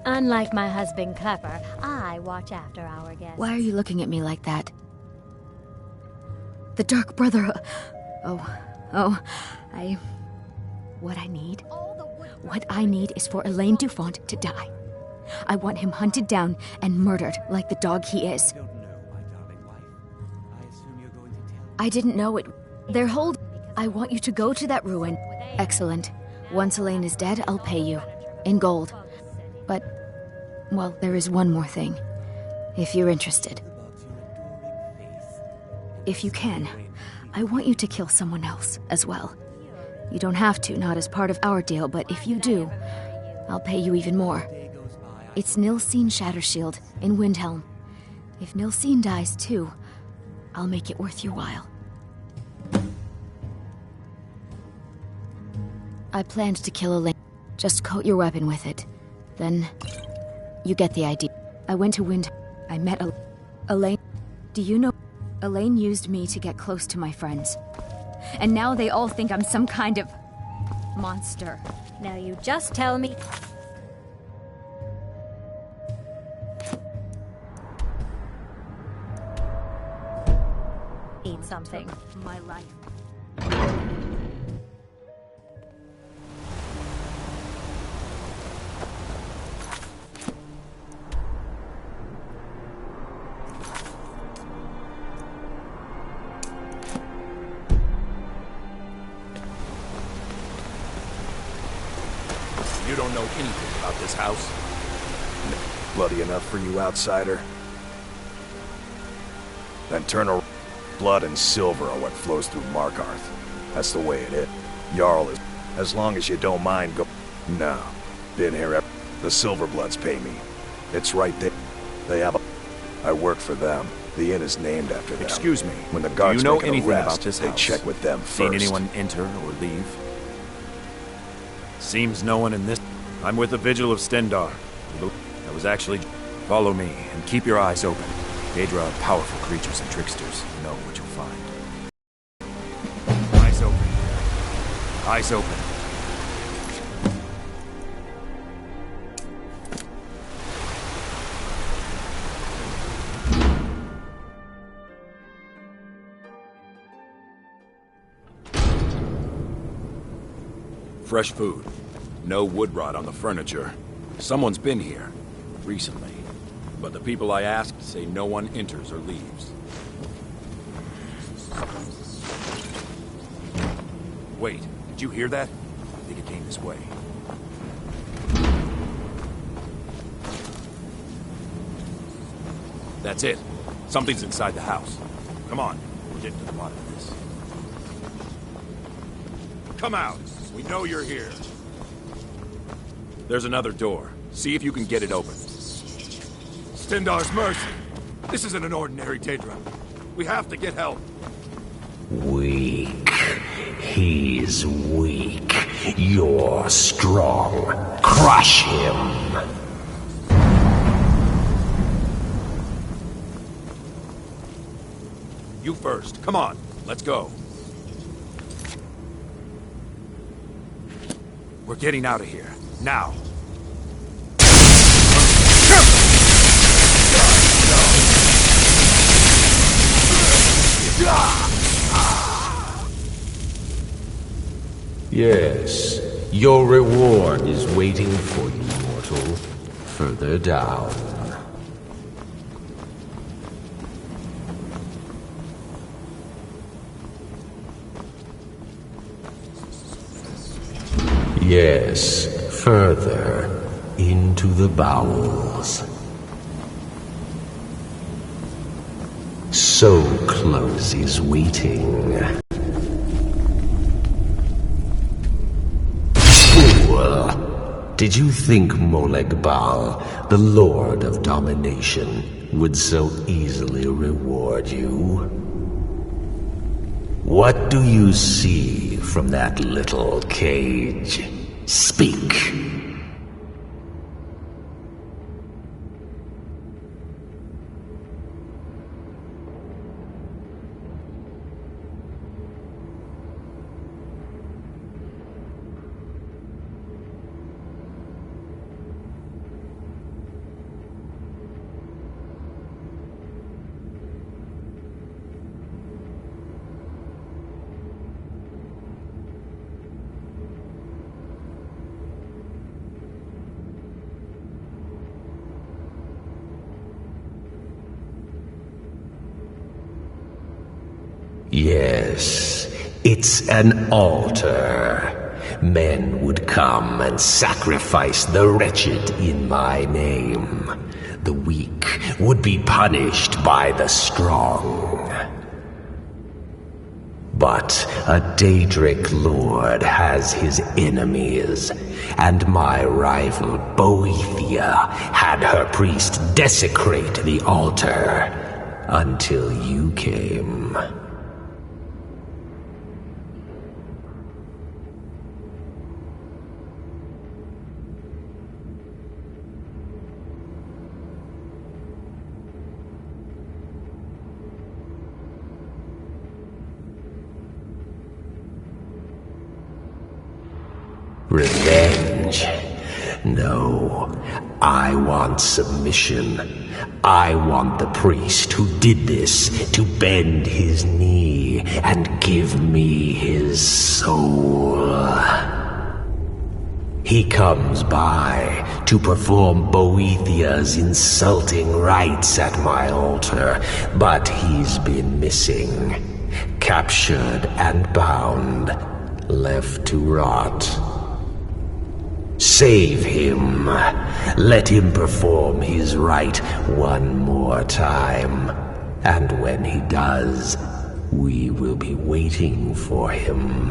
Unlike my husband Copper, I watch after our guests. Why are you looking at me like that? The Dark Brother... What I need is for Elaine Dufont to die. I want him hunted down and murdered like the dog he is. I didn't know it. They're holding... I want you to go to that ruin. Excellent. Once Elaine is dead, I'll pay you. In gold. But, well, there is one more thing. If you're interested. If you can, I want you to kill someone else as well. You don't have to, not as part of our deal, but if you do, I'll pay you even more. It's Nilsine Shattershield in Windhelm. If Nilsine dies too, I'll make it worth your while. I planned to kill Elaine. Just coat your weapon with it. Then, you get the idea. I went to Windhelm. I met Elaine. Do you know? Elaine used me to get close to my friends. And now they all think I'm some kind of... monster. Now you just tell me... Need something. My life. You don't know anything about this house? Bloody enough for you, outsider? Then turn around. Blood and silver are what flows through Markarth. That's the way it is. Jarl is... As long as you don't mind go... No. Been here ever... The Silverbloods pay me. It's right there. They have a... I work for them. The inn is named after them. Excuse me. When the guards do you know make an anything arrest, about this they house? check with them first. Seen anyone enter or leave? Seems no one in this... I'm with the Vigil of Stendar. That was actually... Follow me, and keep your eyes open. Daedra are powerful creatures and tricksters. You know what you'll find. Eyes open. Eyes open. Fresh food. No wood rot on the furniture. Someone's been here. Recently. But the people I asked say no one enters or leaves. Wait, did you hear that? I think it came this way. That's it. Something's inside the house. Come on, we're getting to the bottom of this. Come out! We know you're here. There's another door. See if you can get it open. Stendar's mercy. This isn't an ordinary Daedra. We have to get help. Weak. He's weak. You're strong. Crush him. You first. Come on. Let's go. We're getting out of here. Now. Yes, your reward is waiting for you, mortal. Further down. Yes, further into the bowels. So close is waiting. Fool! Did you think Moleg Bal, the Lord of Domination, would so easily reward you? What do you see from that little cage? Speak! Yes, it's an altar. Men would come and sacrifice the wretched in my name. The weak would be punished by the strong. But a Daedric lord has his enemies, and my rival Boethia had her priest desecrate the altar until you came. Revenge? No, I want submission. I want the priest who did this to bend his knee and give me his soul. He comes by to perform Boethia's insulting rites at my altar, but he's been missing. Captured and bound, left to rot. Save him. Let him perform his rite one more time. And when he does, we will be waiting for him.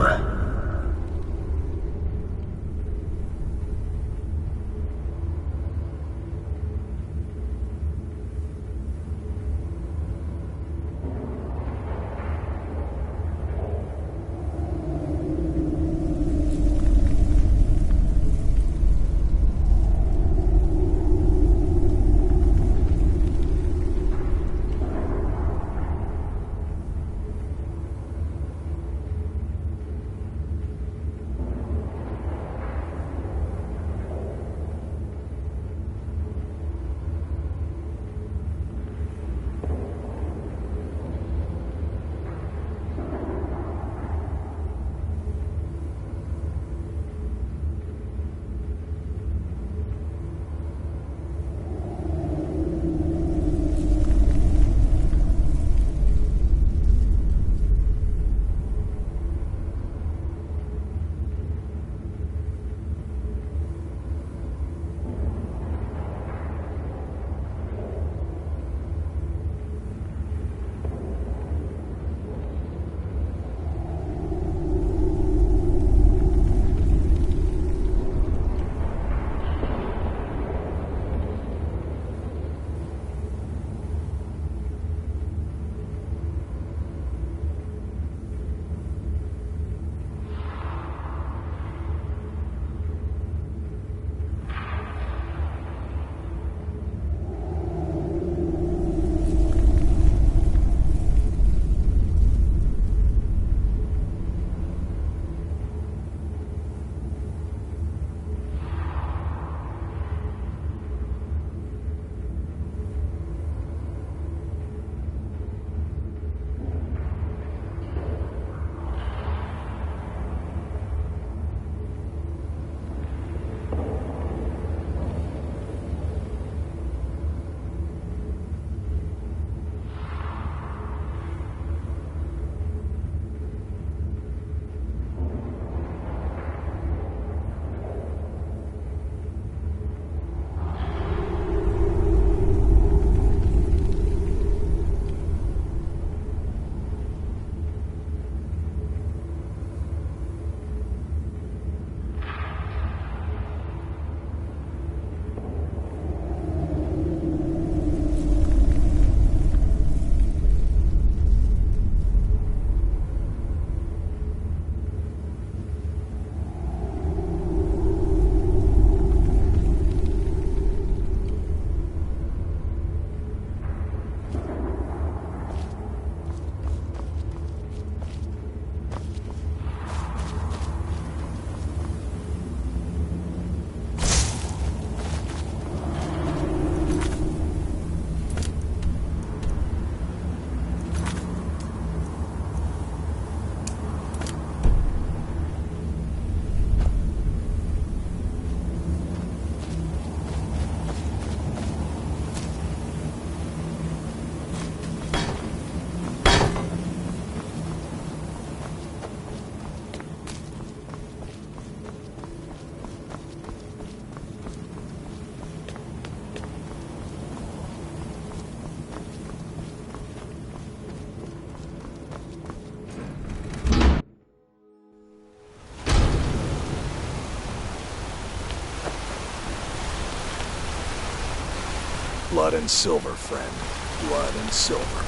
Blood and silver, friend. Blood and silver.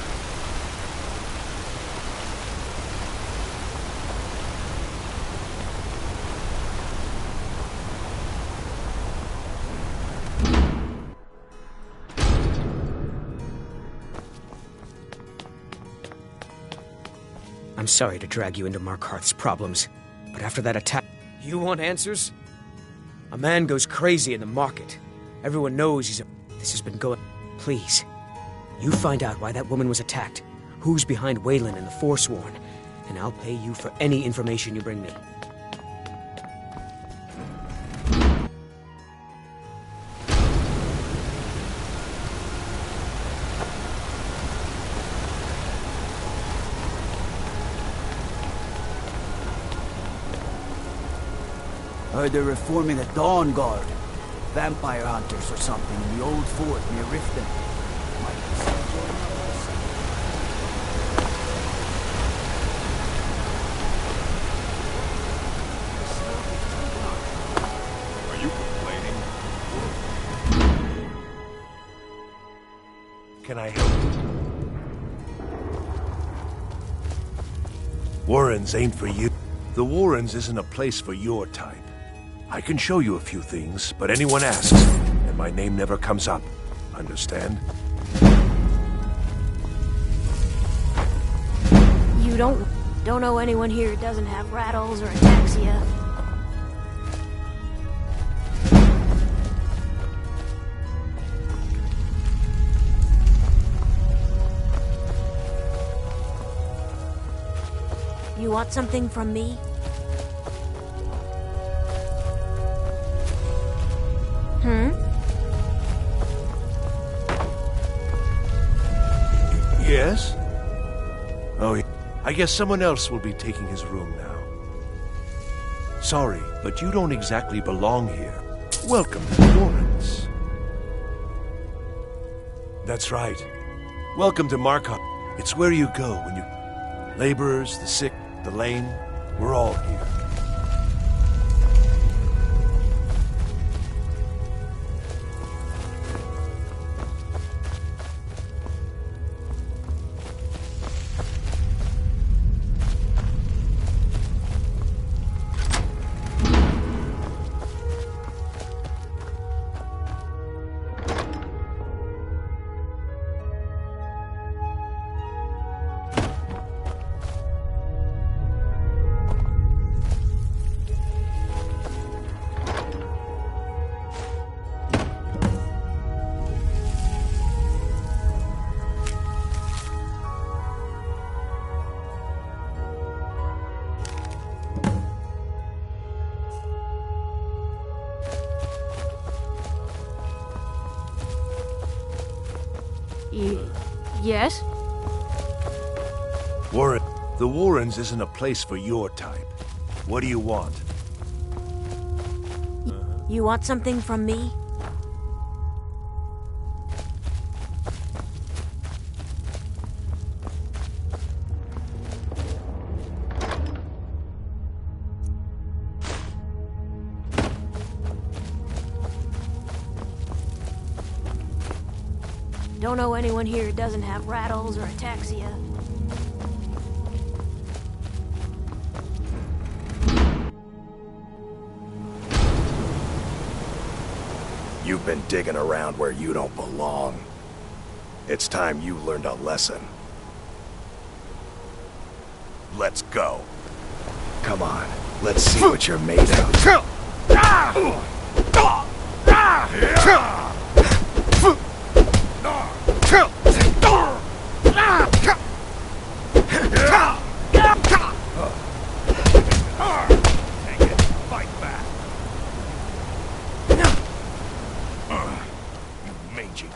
I'm sorry to drag you into Markarth's problems, but after that attack... You want answers? A man goes crazy in the market. Everyone knows he's a... This has been going... Please, you find out why that woman was attacked, who's behind Waylon and the Forsworn, and I'll pay you for any information you bring me. Heard they're reforming the Dawn Guard. Vampire hunters or something in the old fort near Riften. Are you complaining? Can I help you? Warrens ain't for you. The Warrens isn't a place for your type. I can show you a few things, but anyone asks, and my name never comes up. Understand? You don't know anyone here who doesn't have rattles or ataxia. You want something from me? Yes? Oh, I guess someone else will be taking his room now. Sorry, but you don't exactly belong here. Welcome to Florence. That's right. Welcome to Markarth. It's where you go when you... Laborers, the sick, the lame, we're all here. Yes? Warren, the Warrens isn't a place for your type. What do you want? You want something from me? Don't know anyone here who doesn't have rattles or ataxia. You've been digging around where you don't belong. It's time you learned a lesson. Let's go. Come on, let's see what you're made of.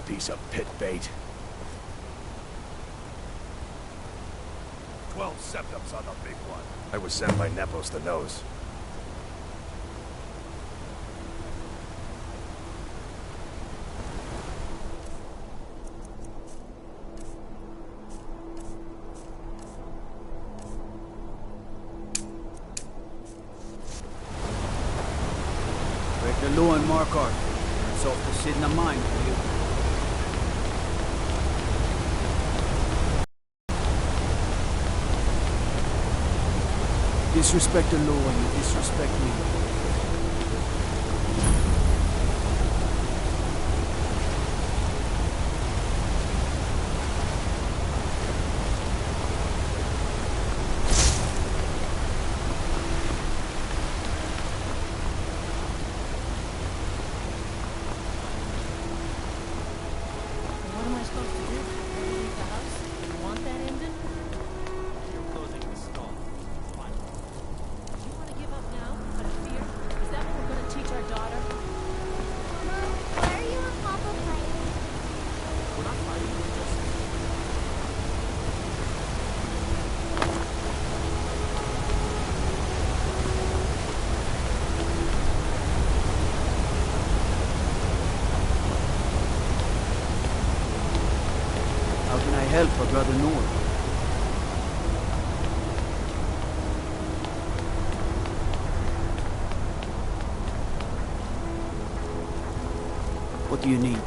Piece of pit bait. 12 septums on the big one. I was sent by Nepos the Nose. Break the law in Markarth. It's off to sit in the mine for you. disrespect the law, you disrespect me. What am I supposed to do? Leave the house? You want that ended? You're closing the stall. Fine. Do you want to give up now? Out of fear? Is that what we're going to teach our daughter? Mom, why are you and Papa fighting? We're not fighting, we're just... How can I help our brother North? What do you need?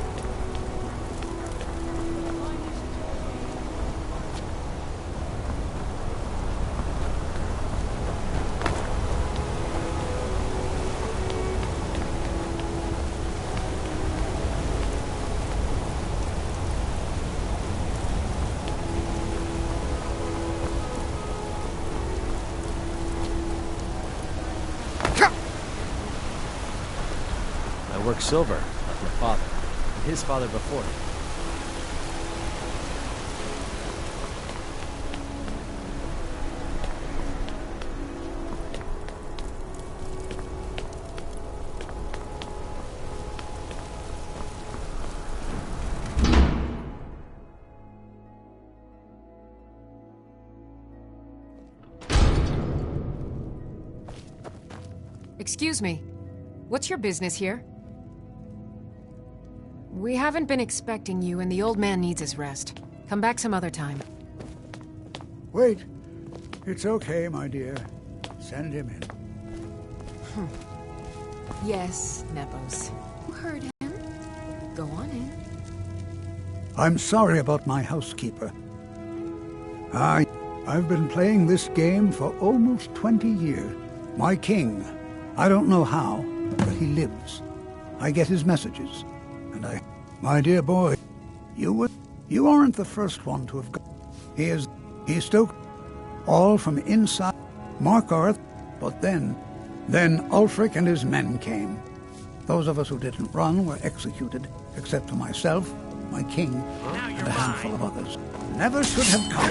I work silver, like my father, and his father before him. Excuse me. What's your business here? We haven't been expecting you, and the old man needs his rest. Come back some other time. Wait. It's okay, my dear. Send him in. Yes, Nepos. You heard him? Go on in. I'm sorry about my housekeeper. I've been playing this game for almost 20 years. My king, I don't know how, but he lives. I get his messages, and my dear boy, you aren't the first one to have gone. He stoked all from inside Markarth, but then Ulfric and his men came. Those of us who didn't run were executed, except for myself, my king, and a handful of others. Never should have come.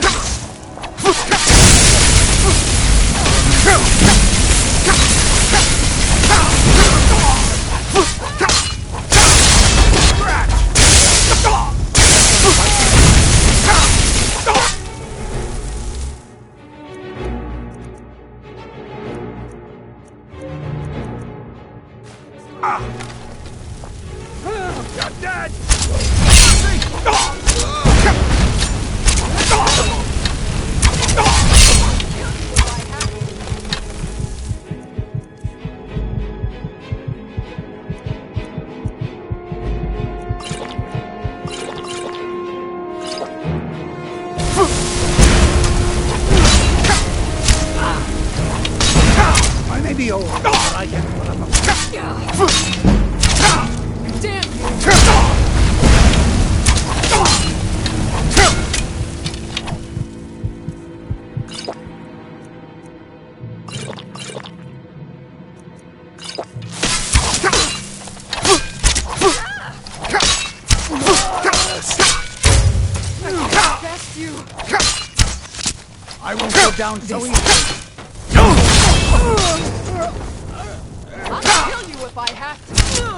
You're dead! I may be old, but I can put up a Damn you! I won't go down so easily. I'll kill you if I have to.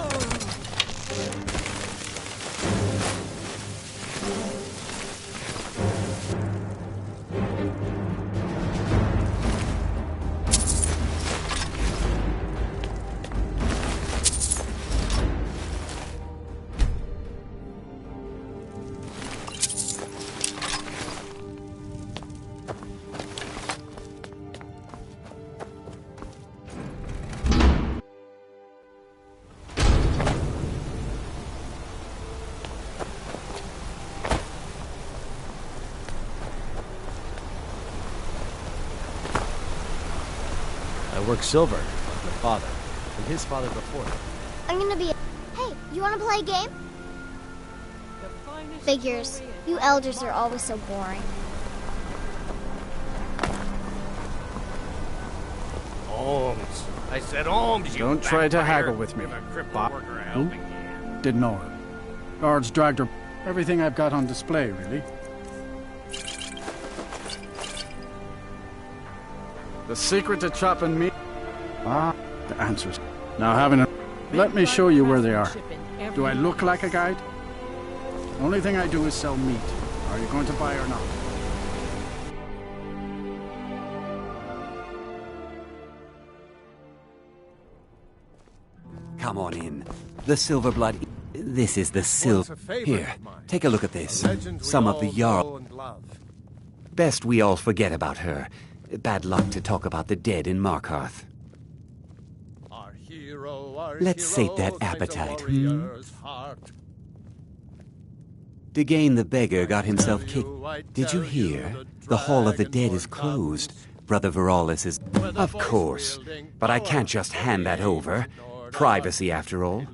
I work silver, like my father, and his father before him. I'm gonna be Hey, you wanna play a game? Figures. You elders are always so boring. Holmes. I said Holmes, you Don't try to vampire. haggle with me, Give a crippled Bob. worker a Who? helping hand. Didn't know her. Guards dragged her. Everything I've got on display, really. The secret to chopping meat? Ah, the answers. Now having a... Let me show you where they are. Do I look like a guide? Only thing I do is sell meat. Are you going to buy or not? Come on in. The Silverblood... This is the Here, take a look at this. Some of the Jarl... Best we all forget about her. Bad luck to talk about the dead in Markarth. Let's sate that appetite, Degane the beggar got himself kicked. Did you hear? The Hall of the Dead is closed. Brother Veralis is... Of course. But I can't just hand that over. Privacy, after all.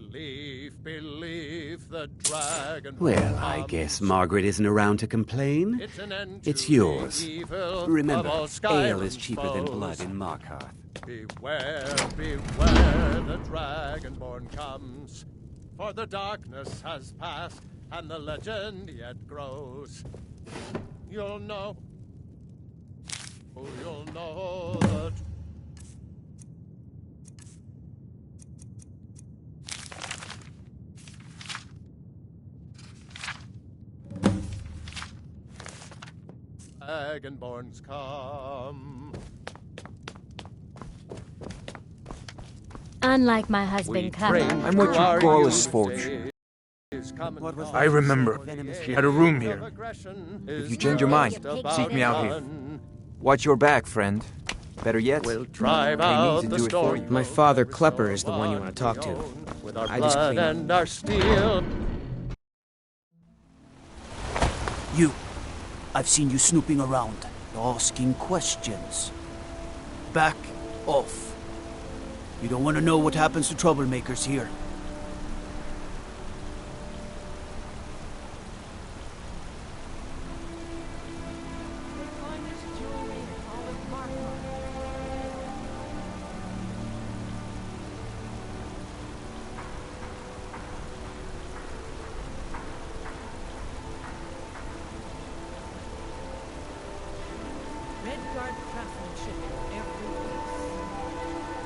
Well, I guess Margaret isn't around to complain. It's yours. Remember, ale is cheaper than blood in Markarth. Beware, beware, the Dragonborn comes. For the darkness has passed, and the legend yet grows. You'll know that... Dragonborns come. Unlike my husband, Clement. I'm what you call a fortune. I remember. She had a room here. If you change your mind, seek me out here. Watch your back, friend. Better yet, We'll drive out the storm. my father, Klepper, is the one you want to talk to. With our I just blood clean up. and our steel. You. I've seen you snooping around, asking questions. Back off. You don't want to know what happens to troublemakers here. Redguard craftsmanship in every piece.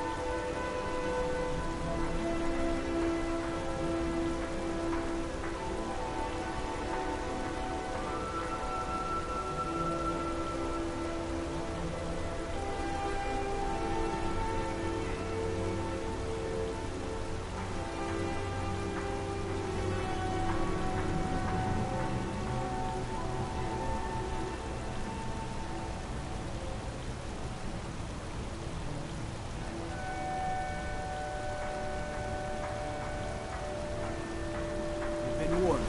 You've been warned.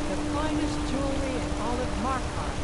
The finest jewelry in all of Markarth.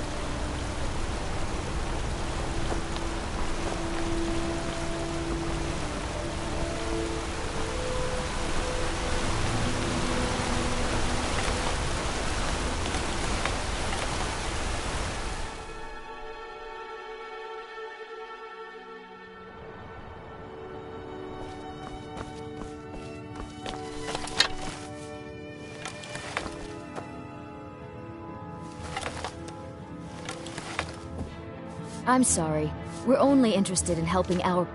I'm sorry. We're only interested in helping our...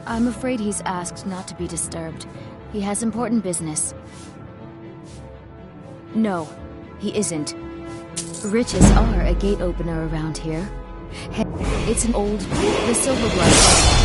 I'm afraid he's asked not to be disturbed. He has important business. No, he isn't. Riches are a gate opener around here. Hey, it's an old... the Silverblood.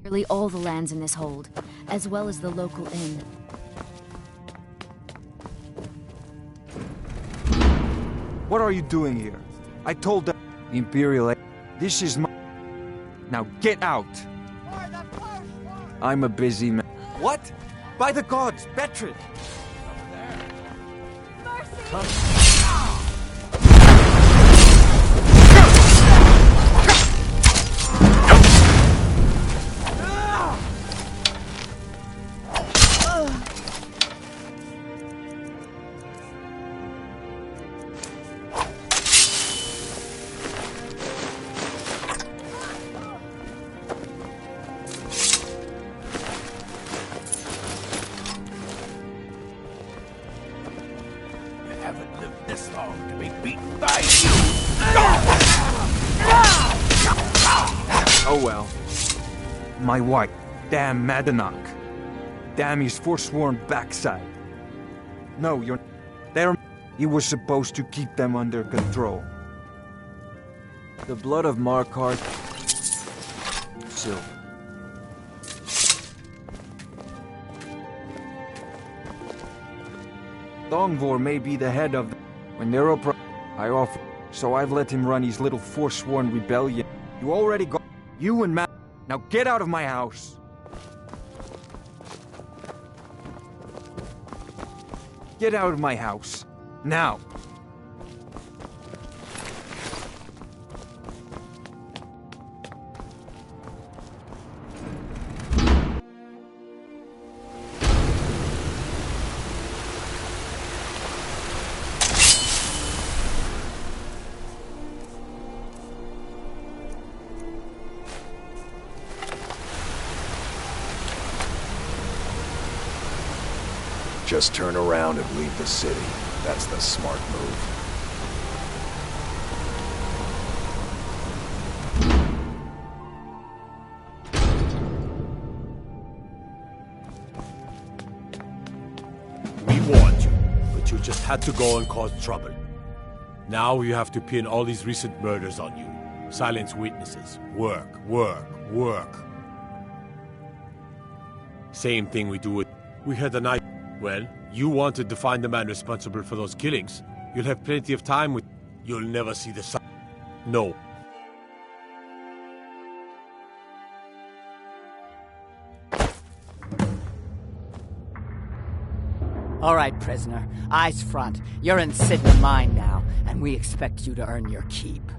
Nearly all the lands in this hold, as well as the local inn. What are you doing here? I told them... Imperial... This is my... Now get out! I'm a busy man. What? By the gods, Betrid! Oh well. My wife. Damn Madanach. Damn his forsworn backside. No, you're... They're... He was supposed to keep them under control. The blood of Markarth... Silver. Thongvor may be the head of... When they're I offer... So I've let him run his little forsworn rebellion. You already got... You and Matt... Now get out of my house! Get out of my house. Now! Just turn around and leave the city. That's the smart move. We warned you, but you just had to go and cause trouble. Now you have to pin all these recent murders on you. Silence witnesses. Work, work, work. Same thing we do with... We had a night... Well, you wanted to find the man responsible for those killings. You'll have plenty of time with... You'll never see the sun. No. All right, prisoner. Eyes front. You're in Sidna Mine now, and we expect you to earn your keep.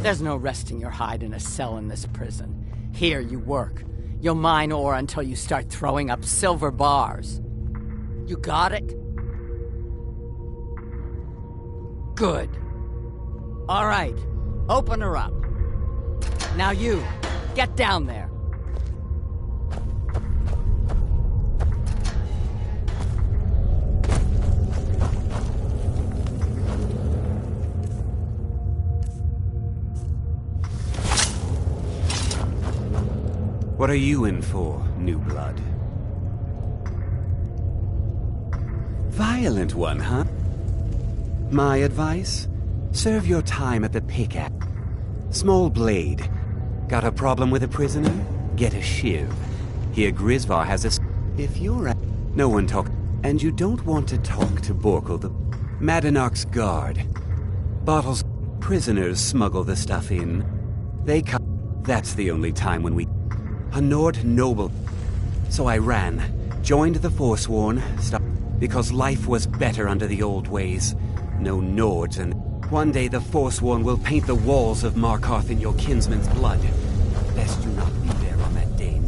There's no resting your hide in a cell in this prison. Here you work. You'll mine ore until you start throwing up silver bars. You got it? Good. All right. Open her up. Now you, get down there. What are you in for, new blood? Violent one, huh? My advice? Serve your time at the pickaxe. Small blade. Got a problem with a prisoner? Get a shiv. Here Grisvar has a... If you're a... No one talk... And you don't want to talk to Borkle the... Madanach's guard. Bottles... Prisoners smuggle the stuff in. They come... That's the only time when we... A Nord noble. So I ran. Joined the Forsworn. Because life was better under the old ways. No Nords and... One day the Forsworn will paint the walls of Markarth in your kinsman's blood. Best you not be there on that day.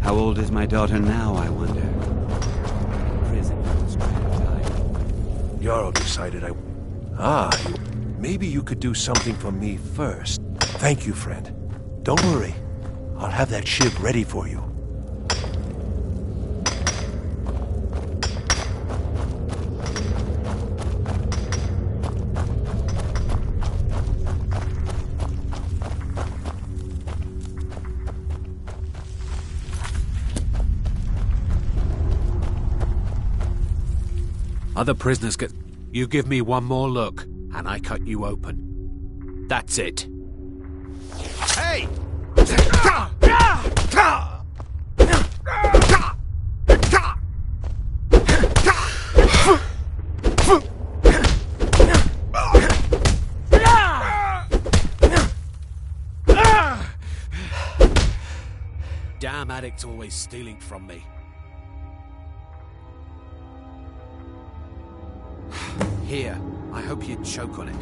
How old is my daughter now, I wonder? Prison was Jarl decided maybe you could do something for me first. Thank you, friend. Don't worry. I'll have that shiv ready for you. Other prisoners get... You give me one more look, and I cut you open. That's it. Hey! Damn addict's always stealing from me. Here, I hope you choke on it.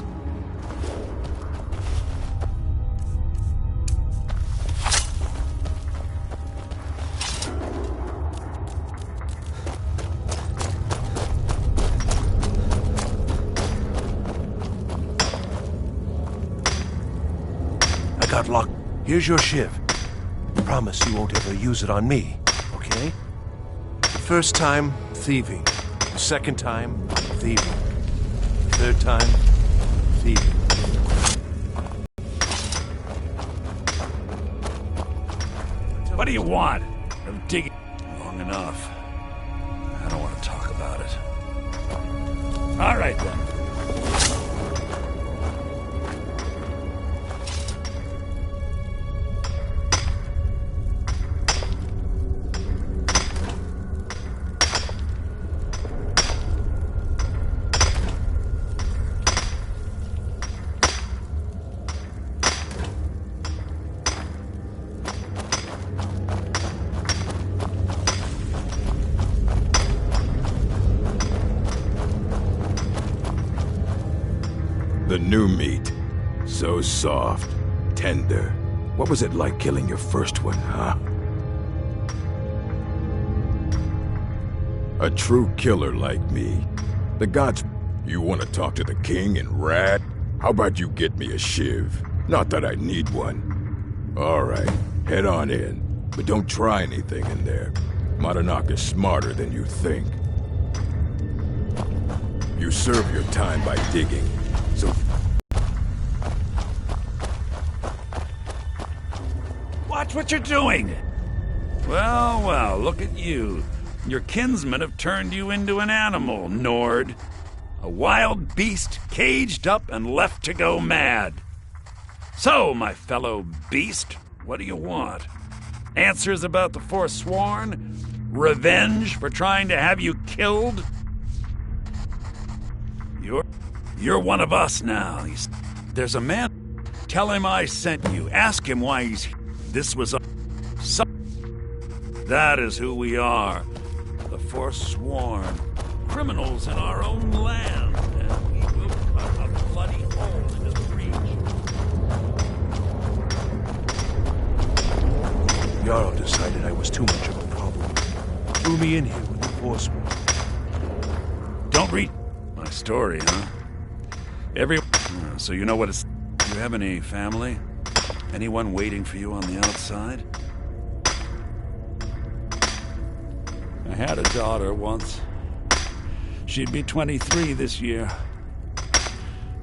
I got locked. Here's your shiv. Promise you won't ever use it on me, okay? The first time, thieving. The second time, thieving. Third time, thieving. What do you want? I'm digging long enough. I don't want to talk about it. All right, then. The new meat. So soft, tender. What was it like killing your first one, huh? A true killer like me. The gods... You want to talk to the king and rat? How about you get me a shiv? Not that I need one. All right, head on in. But don't try anything in there. Madanak is smarter than you think. You serve your time by digging. So... Watch what you're doing! Well, well, look at you. Your kinsmen have turned you into an animal, Nord. A wild beast caged up and left to go mad. So, my fellow beast, what do you want? Answers about the Forsworn? Revenge for trying to have you killed? You're one of us now. There's a man. Tell him I sent you. Ask him why he's here. This was a... That is who we are. The Forsworn. Criminals in our own land. And we will cut a bloody hole into the breach. Jarl decided I was too much of a problem. Threw me in here with the Forsworn. Don't read my story, huh? So you know what it's... Do you have any family? Anyone waiting for you on the outside? I had a daughter once. She'd be 23 this year.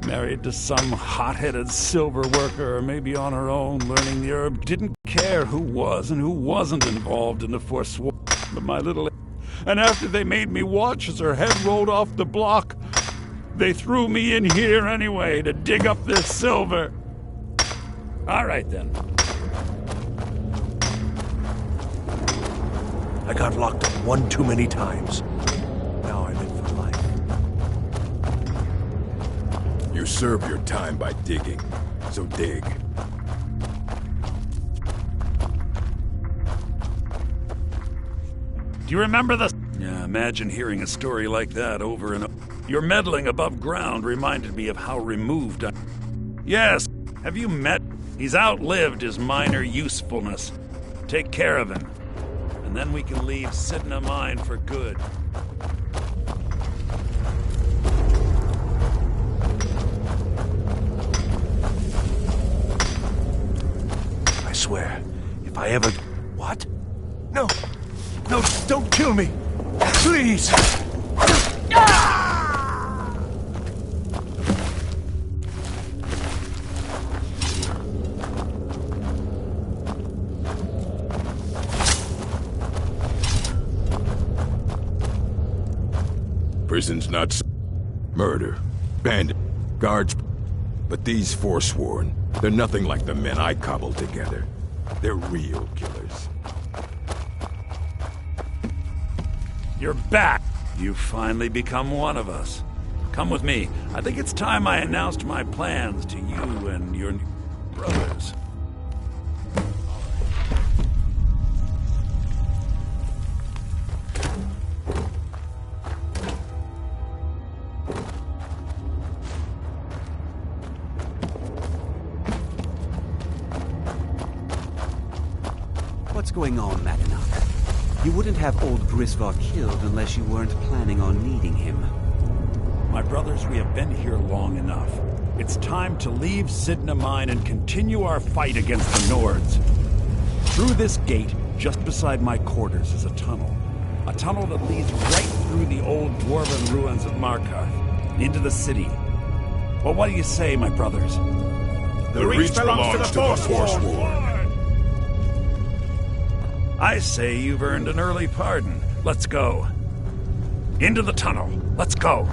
Married to some hot-headed silver worker, or maybe on her own, learning the herb. Didn't care who was and who wasn't involved in the Forsworn. But my little... And after they made me watch as her head rolled off the block, they threw me in here anyway to dig up this silver. All right, then. I got locked up one too many times. Now I'm in for life. You serve your time by digging, so dig. Do you remember the... Yeah, imagine hearing a story like that over and over. Your meddling above ground reminded me of how removed I... Yes, have you met? He's outlived his minor usefulness. Take care of him. And then we can leave Sidna Mine for good. I swear, if I ever... What? No! No, don't kill me! Please! Prison's not murder, bandit, guards, but these Forsworn, they're nothing like the men I cobbled together. They're real killers. You're back! You've finally become one of us. Come with me. I think it's time I announced my plans to you and your brothers. What's going on, Madanach? You wouldn't have old Grisvar killed unless you weren't planning on needing him. My brothers, we have been here long enough. It's time to leave Sidna Mine and continue our fight against the Nords. Through this gate, just beside my quarters, is a tunnel. A tunnel that leads right through the old dwarven ruins of Markarth, into the city. Well, what do you say, my brothers? The Reach belongs to the Forsworn. I say you've earned an early pardon. Let's go. Into the tunnel. Let's go.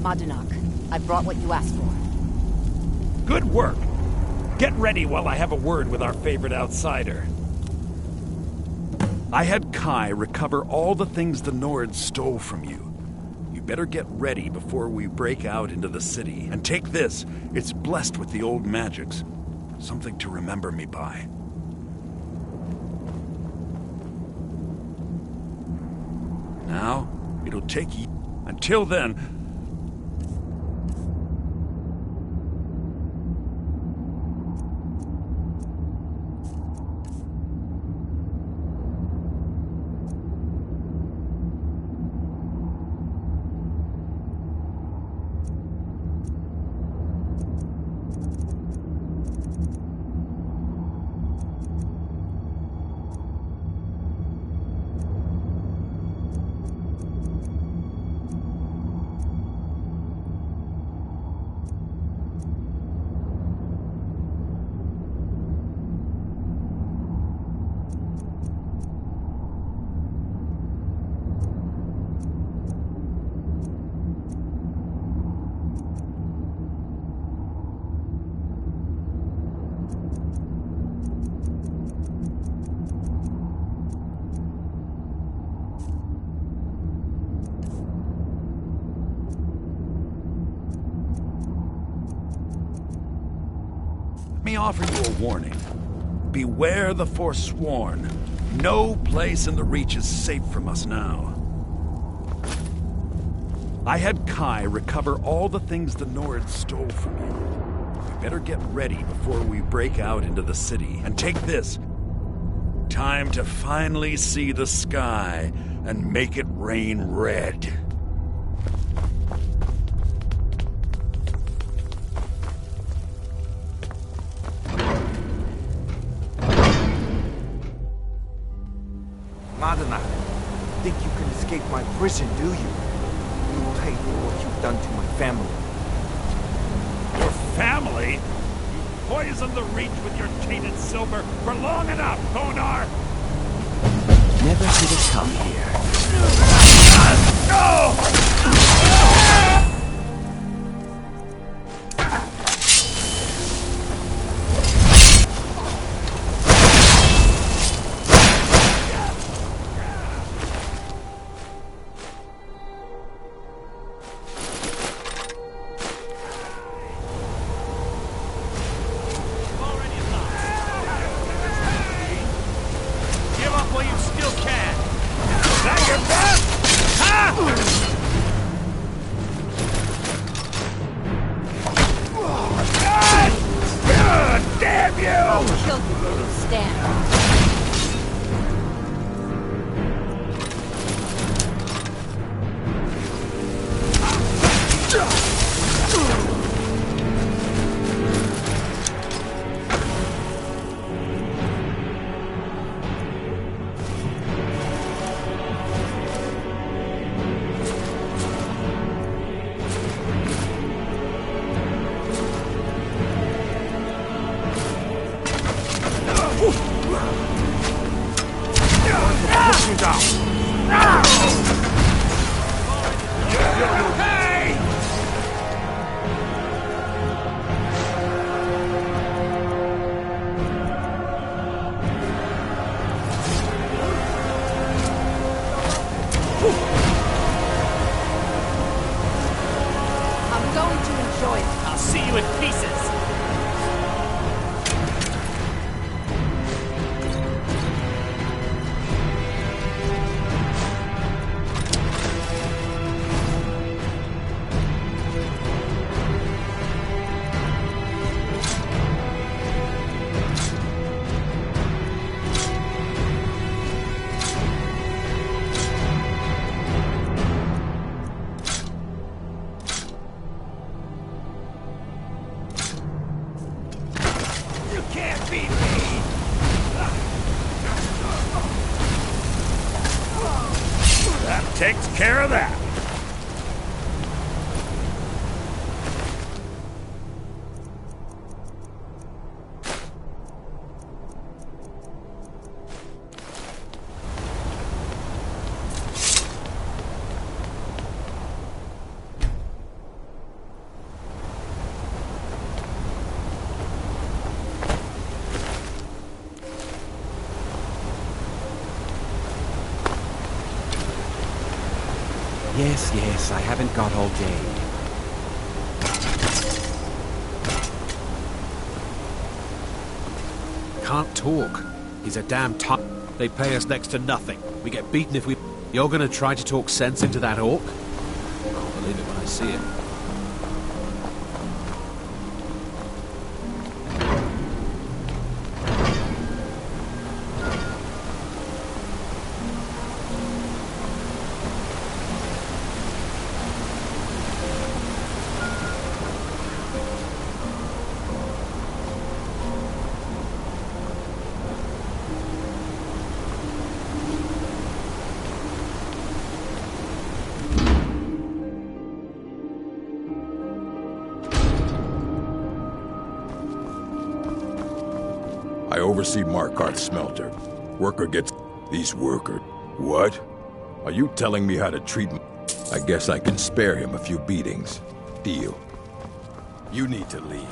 Madanach, I brought what you asked for. Good work. Get ready while I have a word with our favorite outsider. I had Kai recover all the things the Nords stole from you. You better get ready before we break out into the city. And take this. It's blessed with the old magics. Something to remember me by. Now, it'll take you... Until then... Let me offer you a warning. Beware the Forsworn. No place in the Reach is safe from us now. I had Kai recover all the things the Nords stole from you. We better get ready before we break out into the city. And take this. Time to finally see the sky and make it rain red. Madanach, think you can escape my prison, do you? You'll pay for what you've done to my family. Your family? You poisoned the Reach with your tainted silver for long enough, Bonar! Never should have come here. Takes care of that. Yes, I haven't got all day. Can't talk. He's a damn top. They pay us next to nothing. We get beaten if we... You're gonna try to talk sense into that orc? I'll believe it when I see it. I oversee Markarth's smelter. Worker gets... These worker... What? Are you telling me how to treat him? I guess I can spare him a few beatings. Deal. You need to leave.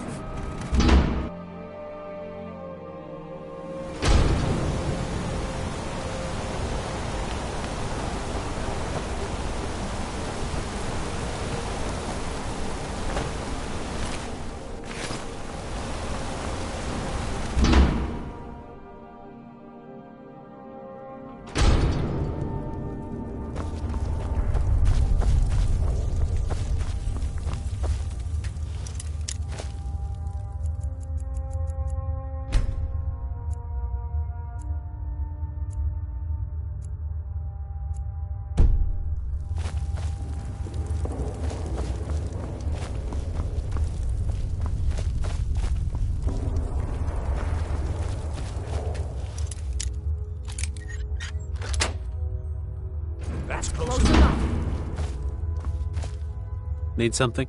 Need something?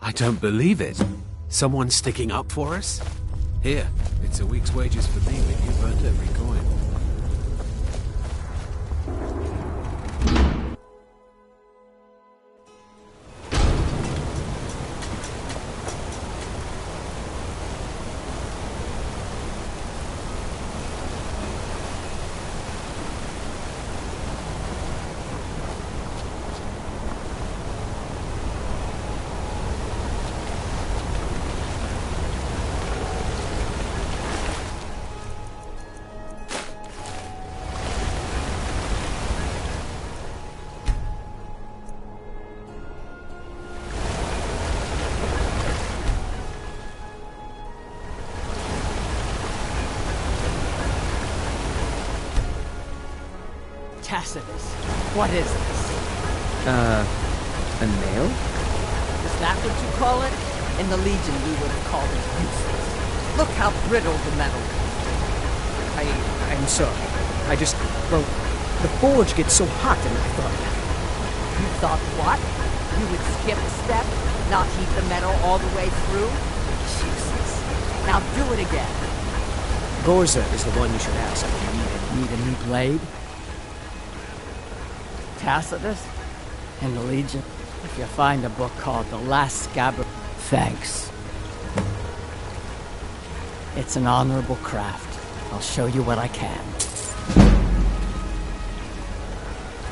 I don't believe it. Someone's sticking up for us? Here, it's a week's wages for thieving. You've earned every coin. Tacitus, what is this? A nail? Is that what you call it? In the Legion, we would have called it useless. Look how brittle the metal is. I'm sorry. I just... Well, the forge gets so hot and I thought... You thought what? You would skip a step? Not heat the metal all the way through? Jesus. Now do it again. Gorza is the one you should ask. Need a new blade? Tacitus? In the Legion? If you find a book called The Last Scabbard... Thanks. It's an honorable craft. I'll show you what I can.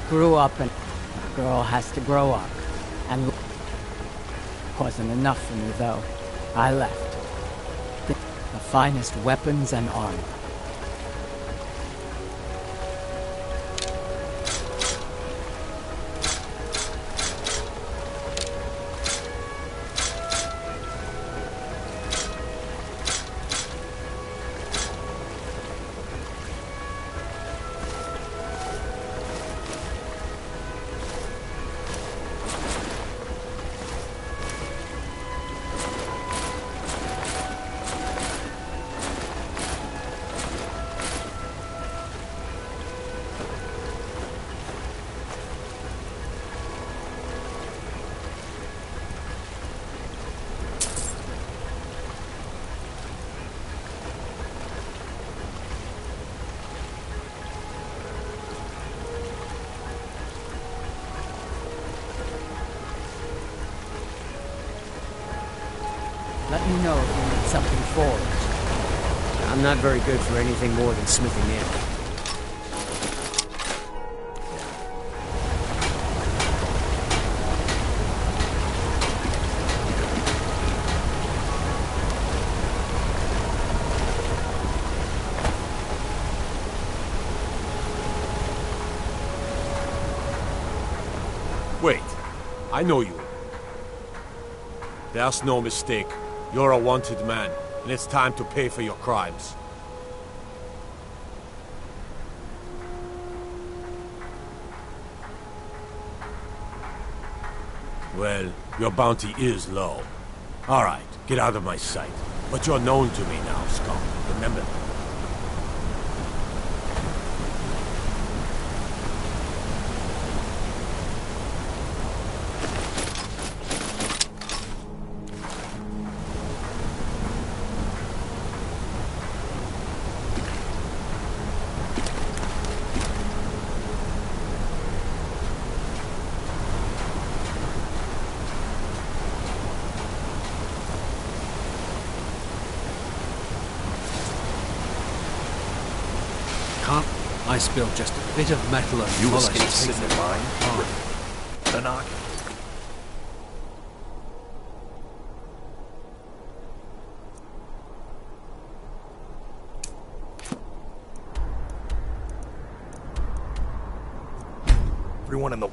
Grew up and... A girl has to grow up. And... Wasn't enough for me, though. I left. The finest weapons and armor. Let me know if you need something forged. I'm not very good for anything more than smithing in. Wait, I know you. There's no mistake. You're a wanted man, and it's time to pay for your crimes. Well, your bounty is low. All right, get out of my sight. But you're known to me now, Scott. Remember that. I spilled just a bit of metal and You polish escaped takes Sidney it Mine? apart. Madanach? Everyone in the...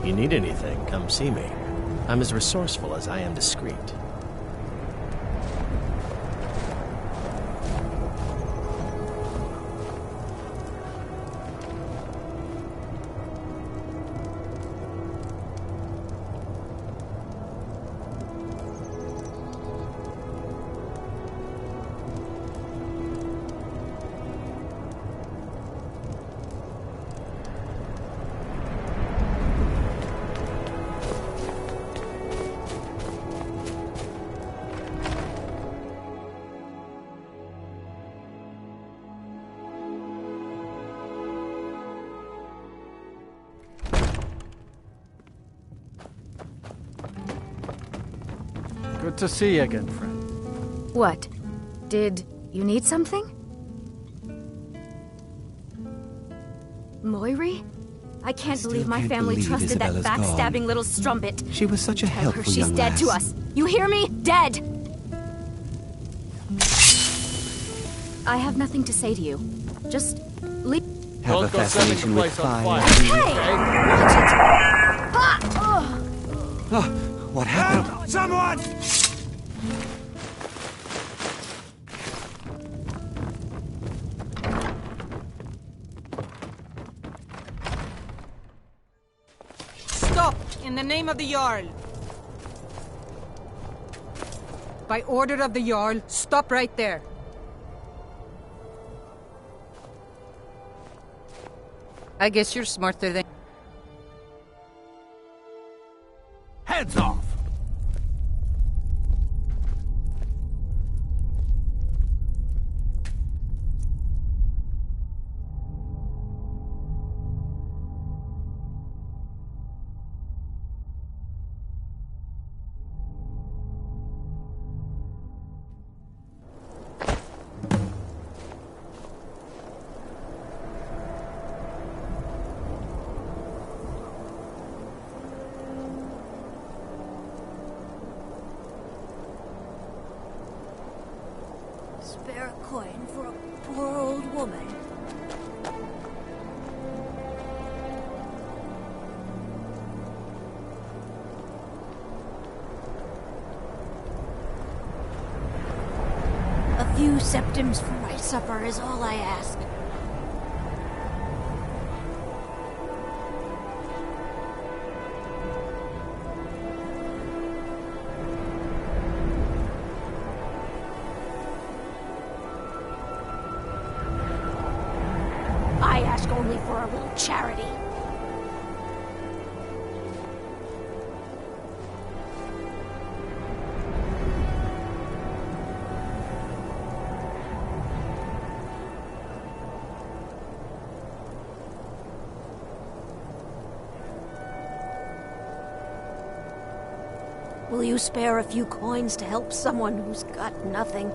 You need anything, come see me. I'm as resourceful as I am discreet. Good to see you again, friend. What? Did you need something? Moiri? I can't believe my can't family believe trusted Isabella's that backstabbing gone. little strumpet. She was such a Tell her helpful she's young dead lass. to us. You hear me? Dead! I have nothing to say to you. Just leave. Have a fascination with fire. Hey! Watch it! Ah! Oh, what happened? Someone! Stop! In the name of the Jarl! By order of the Jarl, stop right there. I guess you're smarter than... Hands off! spare a coin for a poor old woman? A few septims for my supper is all I ask. I ask only for a little charity. Will you spare a few coins to help someone who's got nothing?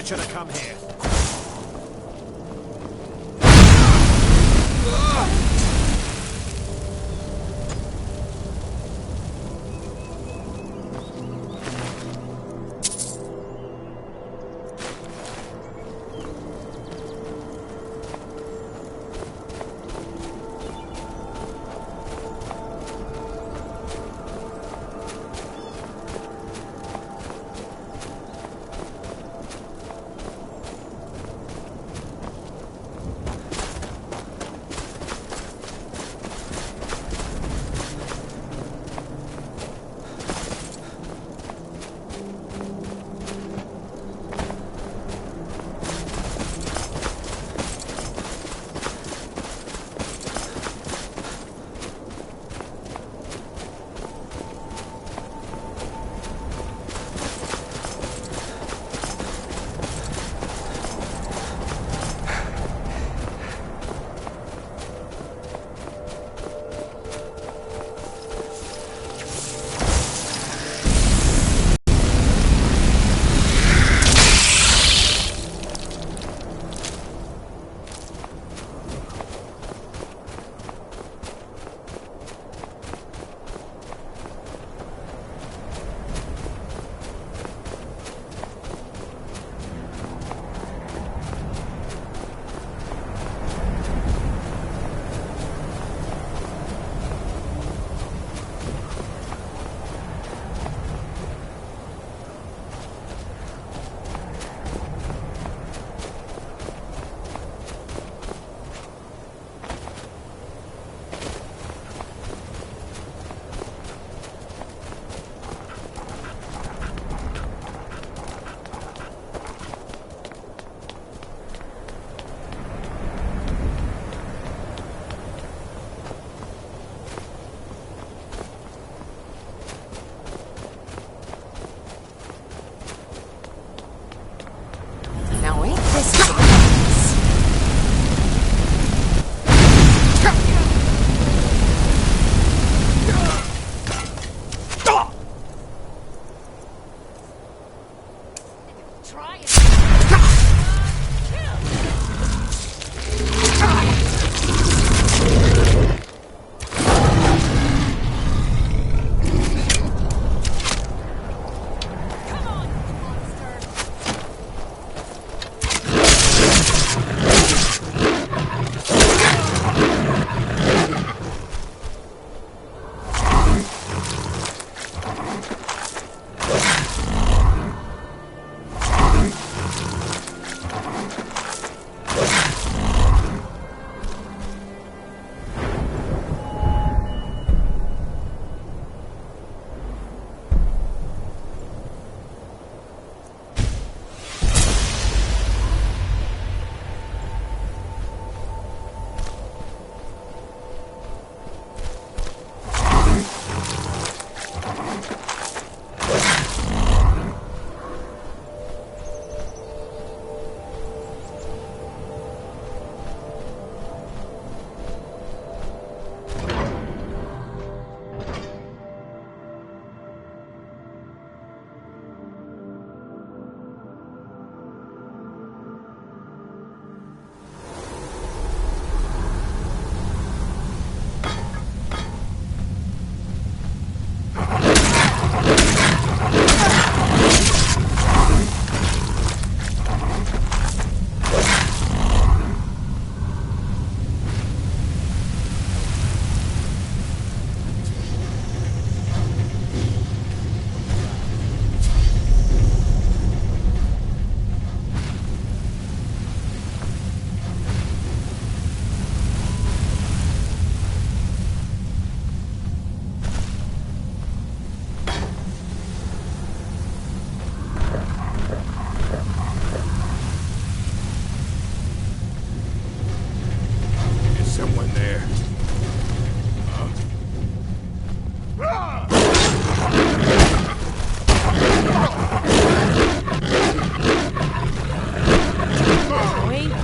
I should have come here.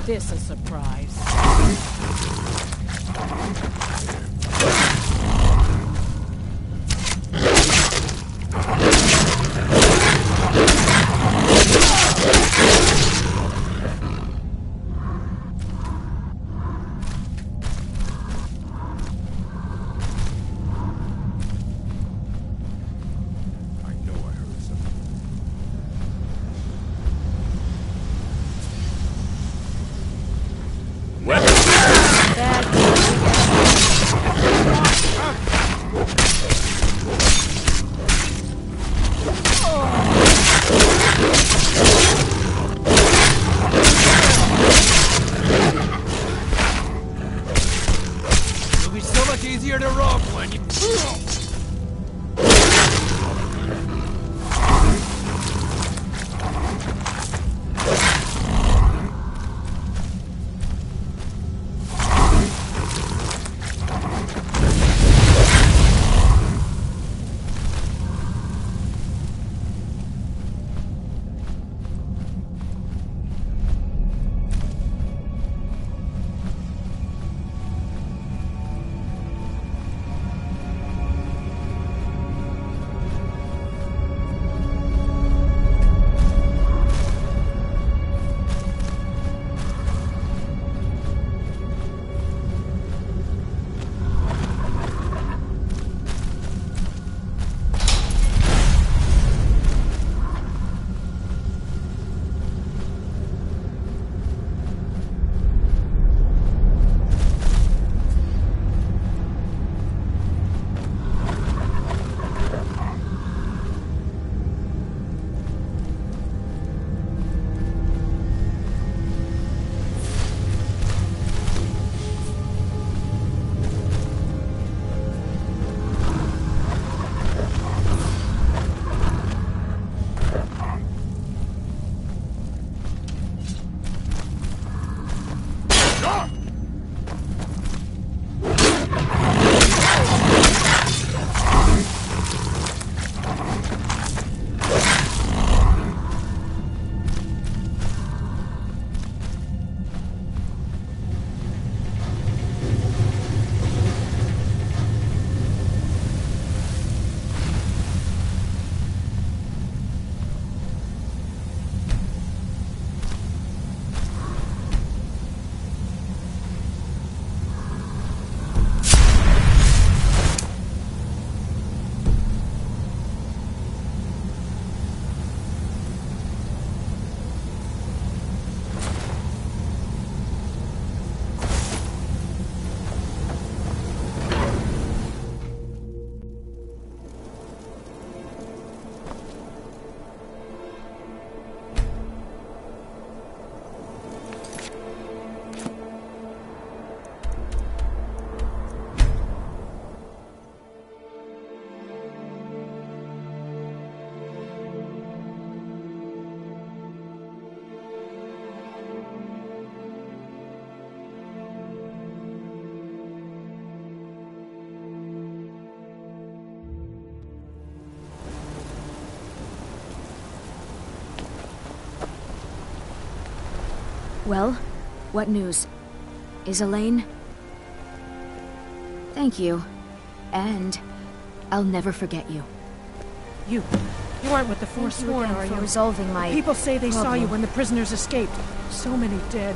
this a surprise? Well, what news? Is Elaine? Thank you. And I'll never forget you. You aren't with the Forsworn, are you? For resolving my People say they saw you problem. when the prisoners escaped. So many dead.